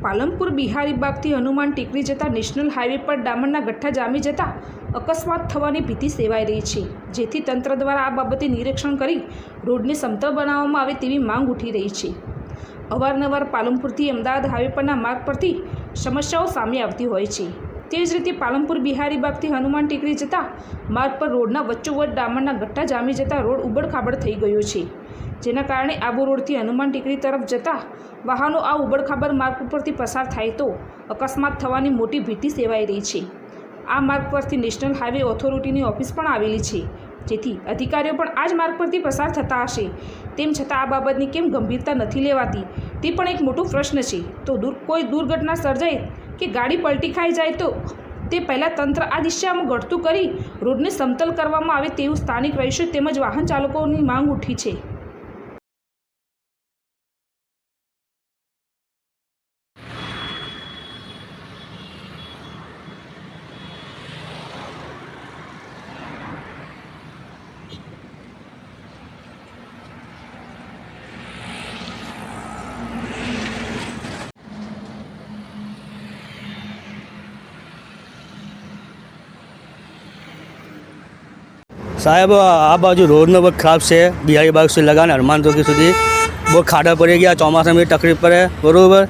પાલનપુર બિહારીબાગથી હનુમાન ટેકરી જતા national highway પર ડામરના ગઠ્ઠા જામી જતા અકસ્માત થવાની ભીતિ સેવાઈ રહી છે, જેથી તંત્ર દ્વારા આ બાબતે નિરીક્ષણ કરી રોડને સમતળ બનાવવામાં આવે તેવી માંગ ઉઠી રહી છે। અવારનવાર પાલનપુરથી અમદાવાદ હાઈવે પરના માર્ગ પરથી સમસ્યાઓ સામે આવતી હોય છે। તે જ રીતે પાલનપુર બિહારીબાગથી હનુમાન ટેકરી જતા માર્ગ પર રોડના વચ્ચોવચ્ચ ડામરના ગઠ્ઠા જામી જતા રોડ ઉબડખાબડ થઈ ગયો છે, જેના કારણે આબુ રોડથી હનુમાન ટેકરી તરફ જતા વાહનો આ ઉબડખાબડ માર્ગ ઉપરથી પસાર થાય તો અકસ્માત થવાની મોટી ભીતિ સેવાઈ રહી છે। આ માર્ગ પરથી નેશનલ હાઈવે ઓથોરિટીની ઓફિસ પણ આવેલી છે, જેથી અધિકારીઓ પણ આ જ માર્ગ પરથી પસાર થતા હશે, તેમ છતાં આ બાબતની કેમ ગંભીરતા નથી લેવાતી તે પણ એક મોટો પ્રશ્ન છે। તો કોઈ દુર્ઘટના સર્જાય કે ગાડી પલટી ખાઈ જાય તો તે પહેલાં તંત્ર આ દિશામાં ઘટતું કરી રોડને સમતલ કરવામાં આવે તેવું સ્થાનિક રહીશો તેમજ વાહન ચાલકોની માંગ ઉઠી છે। साहब आ बाजू रोड में बहुत खराब से बिहारी बाग से लगा हनुमान चौकी सुधी बहुत खाड़ा पड़ी गया। चौमासा में तकलीफ पड़े बराबर।